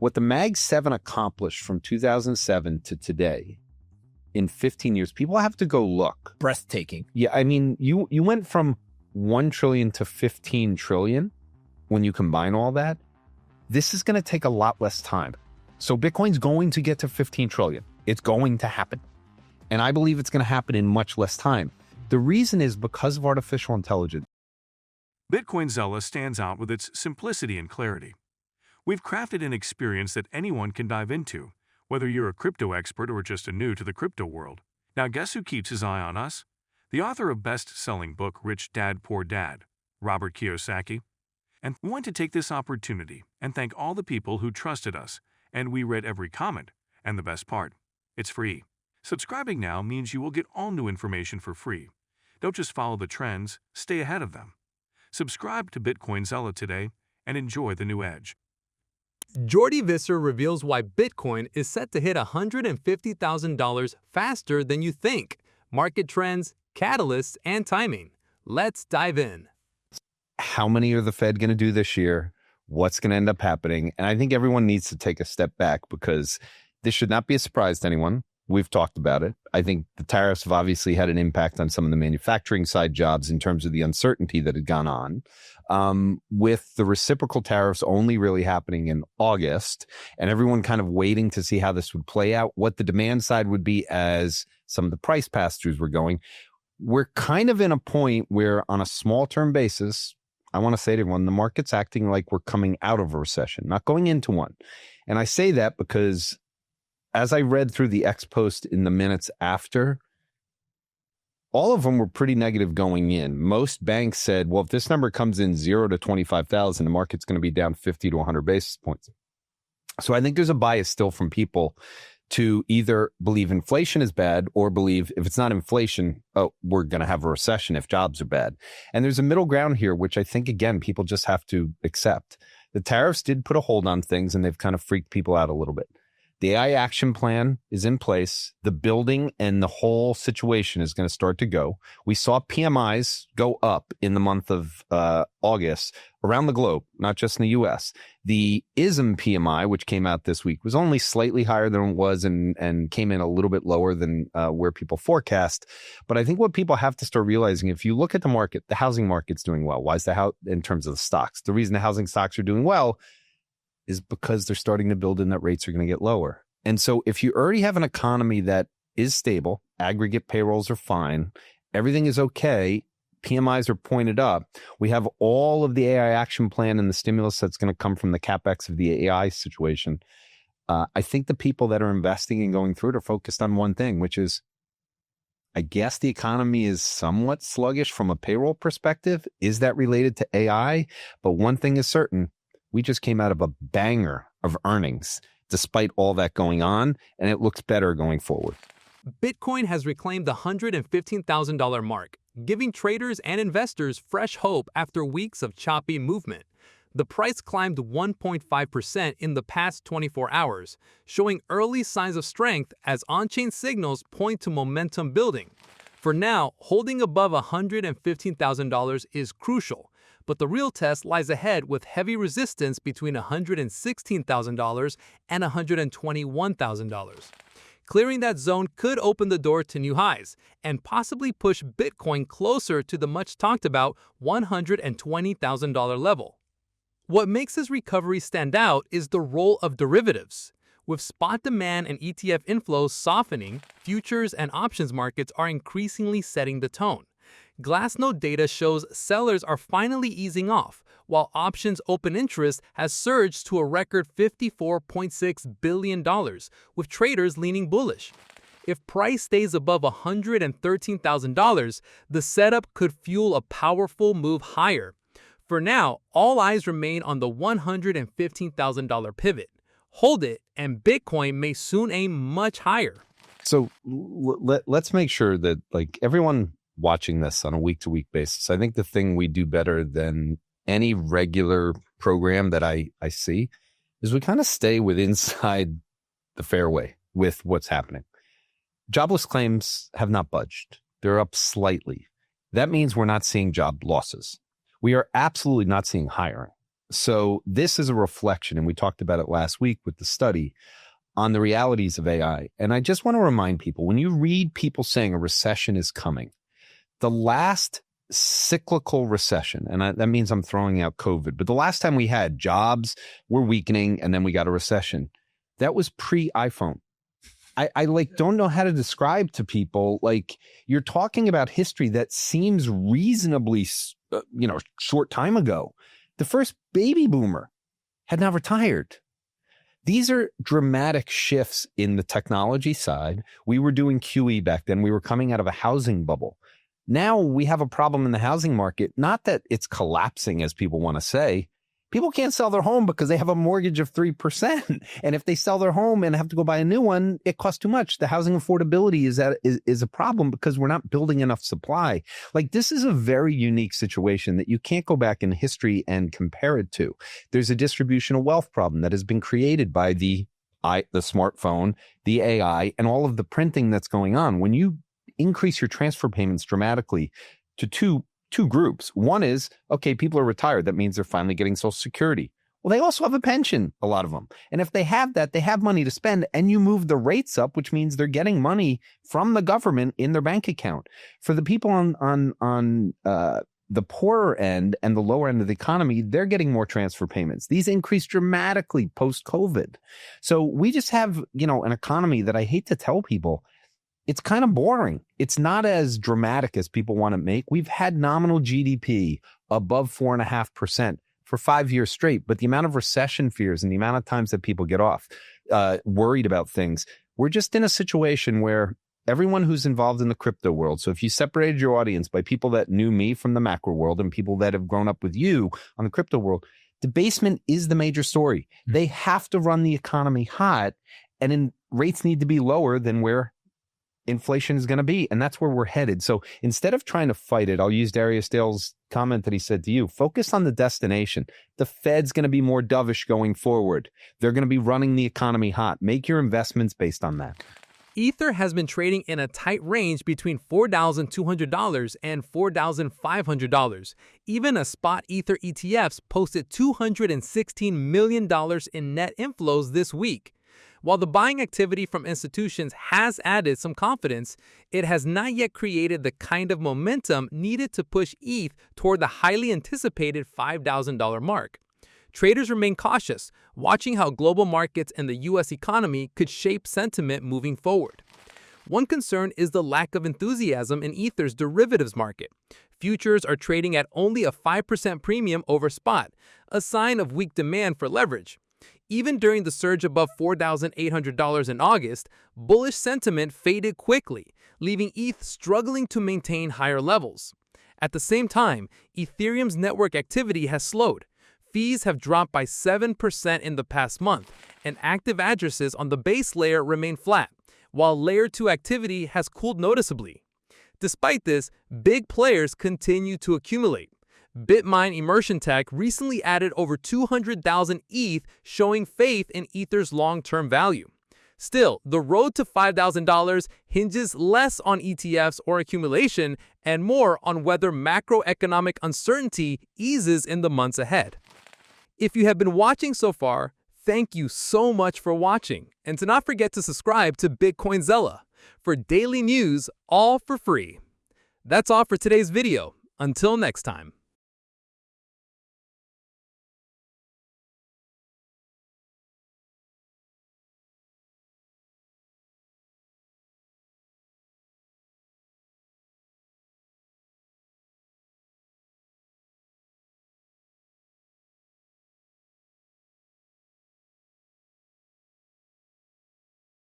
what the Mag 7 accomplished from 2007 to today in 15 years, people have to go look. Breathtaking. Yeah, I mean, you went from 1 trillion to 15 trillion when you combine all that. This is going to take a lot less time. So Bitcoin's going to get to 15 trillion. It's going to happen. And I believe it's going to happen in much less time. The reason is because of artificial intelligence. Bitcoin Zella stands out with its simplicity and clarity. We've crafted an experience that anyone can dive into, whether you're a crypto expert or just a new to the crypto world. Now guess who keeps his eye on us? The author of best-selling book Rich Dad Poor Dad, Robert Kiyosaki. And we want to take this opportunity and thank all the people who trusted us, and we read every comment. And the best part, it's free. Subscribing now means you will get all new information for free. Don't just follow the trends, stay ahead of them. Subscribe to Bitcoin Zella today and enjoy the new edge. Jordi Visser reveals why Bitcoin is set to hit $150,000 faster than you think. Market trends, catalysts, and timing. Let's dive in. How many are the Fed going to do this year? What's going to end up happening? And I think everyone needs to take a step back because this should not be a surprise to anyone. We've talked about it. I think the tariffs have obviously had an impact on some of the manufacturing side jobs in terms of the uncertainty that had gone on. With the reciprocal tariffs only really happening in August and everyone kind of waiting to see how this would play out, what the demand side would be as some of the price pass-throughs were going. We're kind of in a point where on a small term basis, I want to say to everyone, the market's acting like we're coming out of a recession, not going into one. And I say that because as I read through the X post in the minutes after, all of them were pretty negative going in. Most banks said, well, if this number comes in 0 to 25,000, the market's going to be down 50 to 100 basis points. So I think there's a bias still from people to either believe inflation is bad or believe if it's not inflation, oh, we're going to have a recession if jobs are bad. And there's a middle ground here, which I think, again, people just have to accept. The tariffs did put a hold on things and they've kind of freaked people out a little bit. The AI action plan is in place. The building and the whole situation is going to start to go. We saw PMIs go up in the month of August around the globe, not just in the U.S. The ISM PMI, which came out this week, was only slightly higher than it was and came in a little bit lower than where people forecast. But I think what people have to start realizing, if you look at the market, the housing market's doing well. Why is the house in terms of the stocks? The reason the housing stocks are doing well is because they're starting to build in that rates are going to get lower. And so if you already have an economy that is stable, aggregate payrolls are fine, everything is okay, PMIs are pointed up, we have all of the AI action plan and the stimulus that's going to come from the CapEx of the AI situation. I think the people that are investing and going through it are focused on one thing, which is, I guess the economy is somewhat sluggish from a payroll perspective. Is that related to AI? But one thing is certain, we just came out of a banger of earnings despite all that going on, and it looks better going forward. Bitcoin has reclaimed the $115,000 mark, giving traders and investors fresh hope after weeks of choppy movement. The price climbed 1.5% in the past 24 hours, showing early signs of strength as on-chain signals point to momentum building. For now, holding above $115,000 is crucial, but the real test lies ahead with heavy resistance between $116,000 and $121,000. Clearing that zone could open the door to new highs and possibly push Bitcoin closer to the much-talked-about $120,000 level. What makes this recovery stand out is the role of derivatives. With spot demand and ETF inflows softening, futures and options markets are increasingly setting the tone. Glassnode data shows sellers are finally easing off, while options open interest has surged to a record $54.6 billion, with traders leaning bullish. If price stays above $113,000, the setup could fuel a powerful move higher. For now, all eyes remain on the $115,000 pivot. Hold it, and Bitcoin may soon aim much higher. So let's make sure that, like, everyone watching this on a week-to-week basis, I think the thing we do better than any regular program that I see is we kind of stay inside the fairway with what's happening. Jobless claims have not budged. They're up slightly. That means we're not seeing job losses. We are absolutely not seeing hiring. So this is a reflection, and we talked about it last week with the study on the realities of AI. And I just want to remind people, when you read people saying a recession is coming, the last cyclical recession, and that means I'm throwing out COVID, but the last time we had jobs were weakening and then we got a recession, that was pre-iPhone. I like don't know how to describe to people, like, you're talking about history that seems reasonably, short time ago. The first baby boomer had not retired. These are dramatic shifts in the technology side. We were doing QE back then. We were coming out of a housing bubble. Now we have a problem in the housing market. Not that it's collapsing, as people want to say. People can't sell their home because they have a mortgage of 3%. And if they sell their home and have to go buy a new one, it costs too much. The housing affordability is a problem because we're not building enough supply. Like, this is a very unique situation that you can't go back in history and compare it to. There's a distributional wealth problem that has been created by the smartphone, the AI, and all of the printing that's going on. When you increase your transfer payments dramatically to two groups. One is, okay, people are retired. That means they're finally getting Social Security. Well, they also have a pension, a lot of them. And if they have that, they have money to spend, and you move the rates up, which means they're getting money from the government in their bank account. For the people on the poorer end and the lower end of the economy, they're getting more transfer payments. These increased dramatically post-COVID. So we just have, an economy that I hate to tell people, it's kind of boring. It's not as dramatic as people want to make. We've had nominal GDP above 4.5% for 5 years straight, but the amount of recession fears and the amount of times that people get off worried about things, we're just in a situation where everyone who's involved in the crypto world, so if you separated your audience by people that knew me from the macro world and people that have grown up with you on the crypto world, debasement is the major story. They have to run the economy hot, and rates need to be lower than where inflation is going to be. And that's where we're headed. So instead of trying to fight it, I'll use Darius Dale's comment that he said to you, focus on the destination. The Fed's going to be more dovish going forward. They're going to be running the economy hot. Make your investments based on that. Ether has been trading in a tight range between $4,200 and $4,500. Even a spot Ether ETFs posted $216 million in net inflows this week. While the buying activity from institutions has added some confidence, it has not yet created the kind of momentum needed to push ETH toward the highly anticipated $5,000 mark. Traders remain cautious, watching how global markets and the U.S. economy could shape sentiment moving forward. One concern is the lack of enthusiasm in Ether's derivatives market. Futures are trading at only a 5% premium over spot, a sign of weak demand for leverage. Even during the surge above $4,800 in August, bullish sentiment faded quickly, leaving ETH struggling to maintain higher levels. At the same time, Ethereum's network activity has slowed. Fees have dropped by 7% in the past month, and active addresses on the base layer remain flat, while Layer 2 activity has cooled noticeably. Despite this, big players continue to accumulate. Bitmine Immersion Tech recently added over 200,000 ETH, showing faith in Ether's long-term value. Still, the road to $5,000 hinges less on ETFs or accumulation and more on whether macroeconomic uncertainty eases in the months ahead. If you have been watching so far, thank you so much for watching, and to not forget to subscribe to BitcoinZella for daily news, all for free. That's all for today's video. Until next time.